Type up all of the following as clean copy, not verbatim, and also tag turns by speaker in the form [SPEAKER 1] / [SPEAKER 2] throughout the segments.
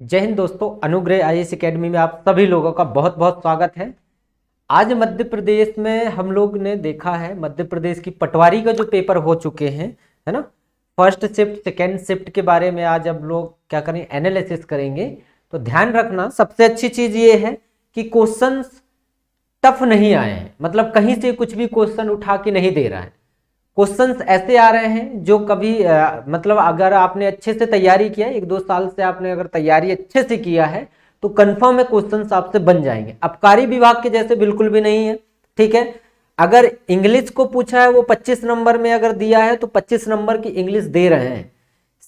[SPEAKER 1] जय हिंद दोस्तों, अनुग्रह आईएएस एकेडमी में आप सभी लोगों का बहुत बहुत स्वागत है। आज मध्य प्रदेश में हम लोग ने देखा है, मध्य प्रदेश की पटवारी का जो पेपर हो चुके हैं, है ना। फर्स्ट शिफ्ट सेकेंड शिफ्ट के बारे में आज हम लोग क्या करें, एनालिसिस करेंगे। तो ध्यान रखना, सबसे अच्छी चीज ये है कि क्वेश्चंस टफ नहीं आए हैं, मतलब कहीं से कुछ भी क्वेश्चन उठा के नहीं दे रहा है। क्वेश्चंस ऐसे आ रहे हैं जो कभी मतलब अगर आपने अच्छे से तैयारी किया, 1-2 साल से आपने अगर तैयारी अच्छे से किया है तो कंफर्म है क्वेश्चंस आपसे बन जाएंगे। आबकारी विभाग के जैसे बिल्कुल भी नहीं है, ठीक है। अगर इंग्लिश को पूछा है वो 25 नंबर में अगर दिया है तो 25 नंबर की इंग्लिश दे रहे हैं।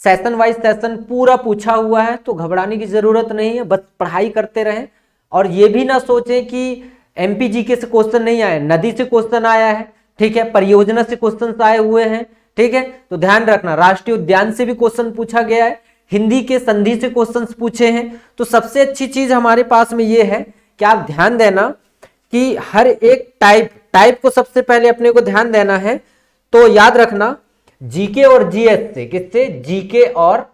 [SPEAKER 1] सेशन वाइज सेशन पूरा पूछा हुआ है, तो घबराने की जरूरत नहीं है, बस पढ़ाई करते रहें। और ये भी ना सोचें कि एमपीजीके से क्वेश्चन नहीं आए, नदी से क्वेश्चन आया है, ठीक है, परियोजना से क्वेश्चन आए हुए हैं, ठीक है। तो ध्यान रखना, राष्ट्रीय उद्यान से भी क्वेश्चन पूछा गया है, हिंदी के संधि से क्वेश्चन पूछे हैं। तो सबसे अच्छी चीज हमारे पास में ये है कि आप ध्यान देना कि हर एक टाइप को सबसे पहले अपने को ध्यान देना है। तो याद रखना, जीके और जीएस से, किससे, जीके और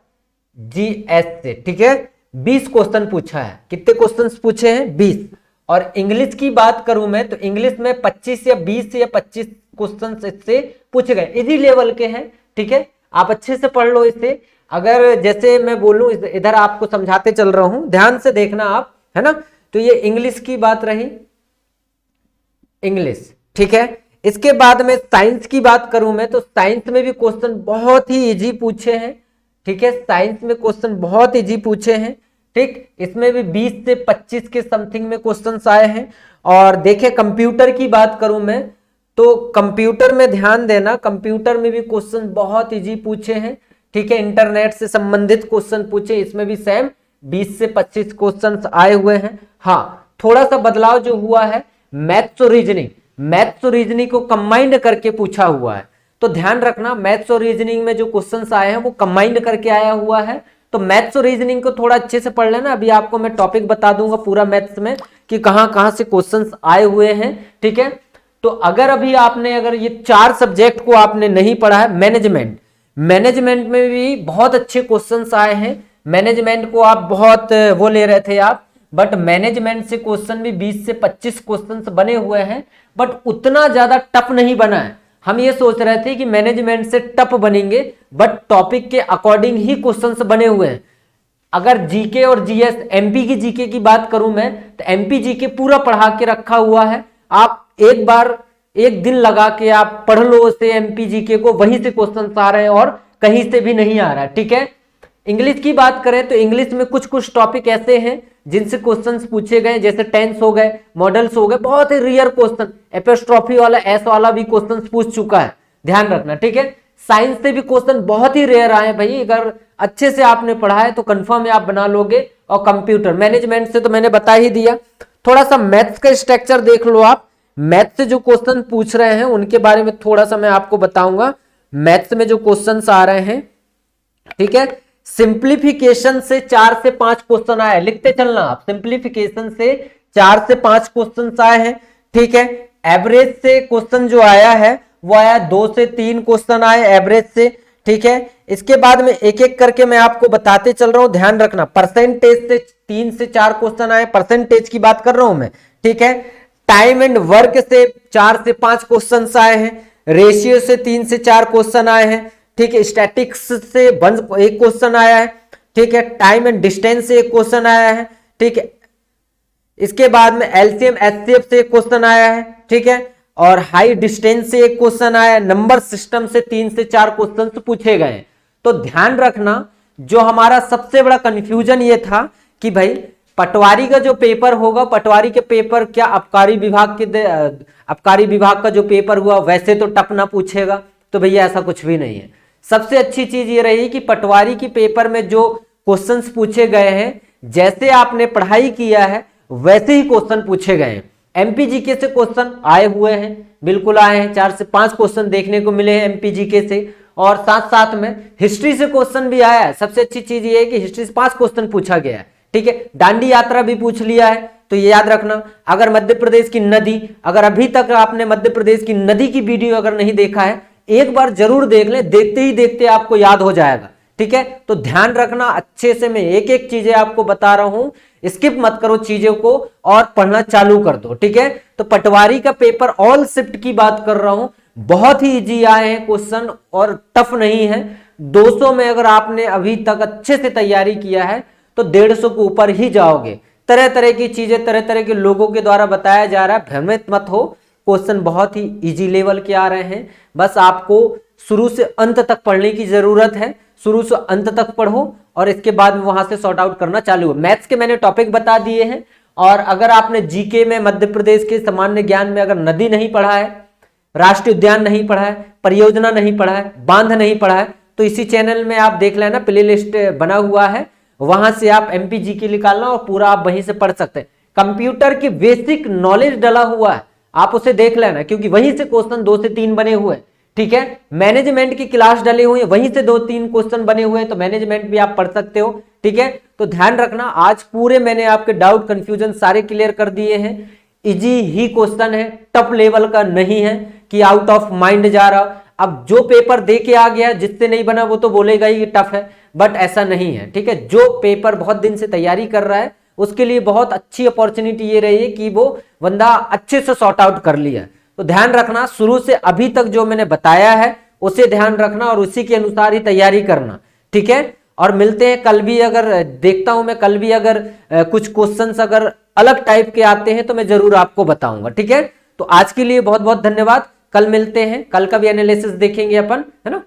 [SPEAKER 1] जीएस से, ठीक है। 20 क्वेश्चन पूछा है। कितने क्वेश्चन पूछे हैं? 20। और इंग्लिश की बात करूं मैं तो इंग्लिश में 25 या 20 या 25 क्वेश्चन इससे पूछे गए, इजी लेवल के हैं, ठीक है। आप अच्छे से पढ़ लो इसे। अगर जैसे मैं बोलूं, इधर आपको समझाते चल रहा हूं, ध्यान से देखना आप, है ना। तो ये इंग्लिश की बात रही, इंग्लिश, ठीक है। इसके बाद में साइंस की बात करूं मैं तो साइंस में भी क्वेश्चन बहुत ही इजी पूछे हैं, ठीक है। साइंस में क्वेश्चन बहुत इजी पूछे हैं, ठीक। इसमें भी 20 से 25 के समथिंग में क्वेश्चंस आए हैं। और देखिए कंप्यूटर की बात करूं मैं तो कंप्यूटर में ध्यान देना, कंप्यूटर में भी क्वेश्चन बहुत इजी पूछे हैं, ठीक है। इंटरनेट से संबंधित क्वेश्चन पूछे, इसमें भी सेम 20 से 25 क्वेश्चन आए हुए हैं। हाँ, थोड़ा सा बदलाव जो हुआ है, मैथ्स और रीजनिंग को कंबाइंड करके पूछा हुआ है। तो ध्यान रखना, मैथ्स और रीजनिंग में जो क्वेश्चंस आए हैं वो कंबाइंड करके आया हुआ है। तो मैथ्स और रीजनिंग को थोड़ा अच्छे से पढ़ लेना। अभी आपको मैं टॉपिक बता दूंगा पूरा मैथ्स में कि कहां से क्वेश्चंस आए हुए हैं, ठीक है। तो अगर ये 4 सब्जेक्ट को आपने नहीं पढ़ा है, मैनेजमेंट में भी बहुत अच्छे क्वेश्चंस आए हैं। मैनेजमेंट को आप बहुत वो ले रहे थे आप, बट मैनेजमेंट से क्वेश्चन भी 20 से 25 क्वेश्चंस बने हुए हैं, बट उतना ज्यादा टफ नहीं बना है। हम ये सोच रहे थे कि मैनेजमेंट से टफ बनेंगे, बट टॉपिक के अकॉर्डिंग ही क्वेश्चंस बने हुए हैं। अगर जीके और जीएस, एमपी की जीके की बात करूं मैं तो एमपी जीके पूरा पढ़ा के रखा हुआ है। आप एक दिन लगा के आप पढ़ लो उसे, एमपी जीके को, वहीं से क्वेश्चंस आ रहे हैं और कहीं से भी नहीं आ रहा है, ठीक है। इंग्लिश की बात करें तो इंग्लिश में कुछ टॉपिक ऐसे हैं जिनसे क्वेश्चंस पूछे गए, जैसे टेंस हो गए, मॉडल्स हो गए, बहुत ही रियर क्वेश्चन, एपोस्ट्रोफी वाला, एस वाला भी क्वेश्चंस पूछ चुका है, ध्यान रखना, ठीक है। साइंस से भी क्वेश्चन बहुत ही रेयर आए भाई, अगर अच्छे से आपने पढ़ा है तो कंफर्म है आप बना लोगे। और कंप्यूटर मैनेजमेंट से तो मैंने बता ही दिया। थोड़ा सा मैथ्स का स्ट्रक्चर देख लो आप, मैथ्स से जो क्वेश्चन पूछ रहे हैं उनके बारे में थोड़ा सा मैं आपको बताऊंगा। मैथ्स में जो क्वेश्चन आ रहे हैं, ठीक है, सिंप्लीफिकेशन से 4 से 5 क्वेश्चन आए, लिखते चलना आप, सिंप्लीफिकेशन से 4 से 5 क्वेश्चन आए हैं, ठीक है। एवरेज से क्वेश्चन जो आया है वो आया 2 से 3 क्वेश्चन आए एवरेज से, ठीक है। इसके बाद में एक एक करके मैं आपको बताते चल रहा हूं, ध्यान रखना। परसेंटेज से 3 से 4 क्वेश्चन आए, परसेंटेज की बात कर रहा हूं मैं, ठीक है। टाइम एंड वर्क से 4 से 5 क्वेश्चन आए हैं, रेशियो से 3 से 4 क्वेश्चन आए हैं, ठीक है। स्टैटिक्स से एक क्वेश्चन आया है, ठीक है। टाइम एंड डिस्टेंस से एक क्वेश्चन आया है, ठीक है। इसके बाद में एलसीएम एचसीएफ से एक क्वेश्चन आया है, ठीक है। और हाई डिस्टेंस से एक क्वेश्चन आया है। नंबर सिस्टम से 3 से 4 क्वेश्चन पूछे गए। तो ध्यान रखना, जो हमारा सबसे बड़ा कंफ्यूजन ये था कि भाई पटवारी का जो पेपर होगा, पटवारी के पेपर क्या आबकारी विभाग का जो पेपर हुआ वैसे तो टफ ना पूछेगा, तो भैया ऐसा कुछ भी नहीं है। सबसे अच्छी चीज ये रही कि पटवारी के पेपर में जो क्वेश्चंस पूछे गए हैं, जैसे आपने पढ़ाई किया है वैसे ही क्वेश्चन पूछे गए हैं। एमपीजीके से क्वेश्चन आए हुए हैं, बिल्कुल आए हैं, 4 से 5 क्वेश्चन देखने को मिले हैं एमपीजीके से। और साथ साथ में हिस्ट्री से क्वेश्चन भी आया है। सबसे अच्छी चीज ये है कि हिस्ट्री से 5 क्वेश्चन पूछा गया है, ठीक है। दांडी यात्रा भी पूछ लिया है। तो ये याद रखना, अगर मध्य प्रदेश की नदी, अगर अभी तक आपने मध्य प्रदेश की नदी की वीडियो अगर नहीं देखा है, एक बार जरूर देख लें, देखते ही देखते आपको याद हो जाएगा, ठीक है। तो ध्यान रखना अच्छे से, मैं एक एक चीजें आपको बता रहा हूं, स्किप मत करो चीजों को और पढ़ना चालू कर दो, ठीक है। तो पटवारी का पेपर ऑल शिफ्ट की बात कर रहा हूं, बहुत ही इजी आए हैं क्वेश्चन और टफ नहीं है। 200 में अगर आपने अभी तक अच्छे से तैयारी किया है तो 150 के ऊपर ही जाओगे। तरह तरह की चीजें तरह तरह के लोगों के द्वारा बताया जा रहा है, भ्रमित मत हो, क्वेश्चन बहुत ही इजी लेवल के आ रहे हैं। बस आपको शुरू से अंत तक पढ़ने की जरूरत है, शुरू से अंत तक पढ़ो और इसके बाद वहां से सॉर्ट आउट करना चालू हो। मैथ्स के मैंने टॉपिक बता दिए हैं, और अगर आपने जीके में मध्य प्रदेश के सामान्य ज्ञान में अगर नदी नहीं पढ़ा है, राष्ट्रीय उद्यान नहीं पढ़ा है, परियोजना नहीं पढ़ा है, बांध नहीं पढ़ा है, तो इसी चैनल में आप देख लेना, प्ले लिस्ट बना हुआ है, वहां से आप एमपी जीके निकालना और पूरा आप वहीं से पढ़ सकते हैं। कंप्यूटर की बेसिक नॉलेज डला हुआ है, आप उसे देख लेना, क्योंकि वहीं से क्वेश्चन 2 से 3 बने हुए, ठीक है। मैनेजमेंट की क्लास डली हुई है, वहीं से 2-3 क्वेश्चन बने हुए हैं, तो मैनेजमेंट भी आप पढ़ सकते हो, ठीक है। तो ध्यान रखना, आज पूरे मैंने आपके डाउट कंफ्यूजन सारे क्लियर कर दिए हैं। इजी ही क्वेश्चन है, टफ लेवल का नहीं है कि आउट ऑफ माइंड जा रहा। अब जो पेपर दे के आ गया, जिससे नहीं बना वो तो बोलेगा ही टफ है, बट ऐसा नहीं है, ठीक है। जो पेपर बहुत दिन से तैयारी कर रहा है उसके लिए बहुत अच्छी अपॉर्चुनिटी ये रही है कि वो बंदा अच्छे से सॉर्ट आउट कर लिया। तो ध्यान रखना, शुरू से अभी तक जो मैंने बताया है उसे ध्यान रखना और उसी के अनुसार ही तैयारी करना, ठीक है। और मिलते हैं कल भी, अगर देखता हूं मैं कल भी अगर कुछ क्वेश्चंस अगर अलग टाइप के आते हैं तो मैं जरूर आपको बताऊंगा, ठीक है। तो आज के लिए बहुत बहुत धन्यवाद, कल मिलते हैं, कल का भी एनालिसिस देखेंगे अपन, है ना।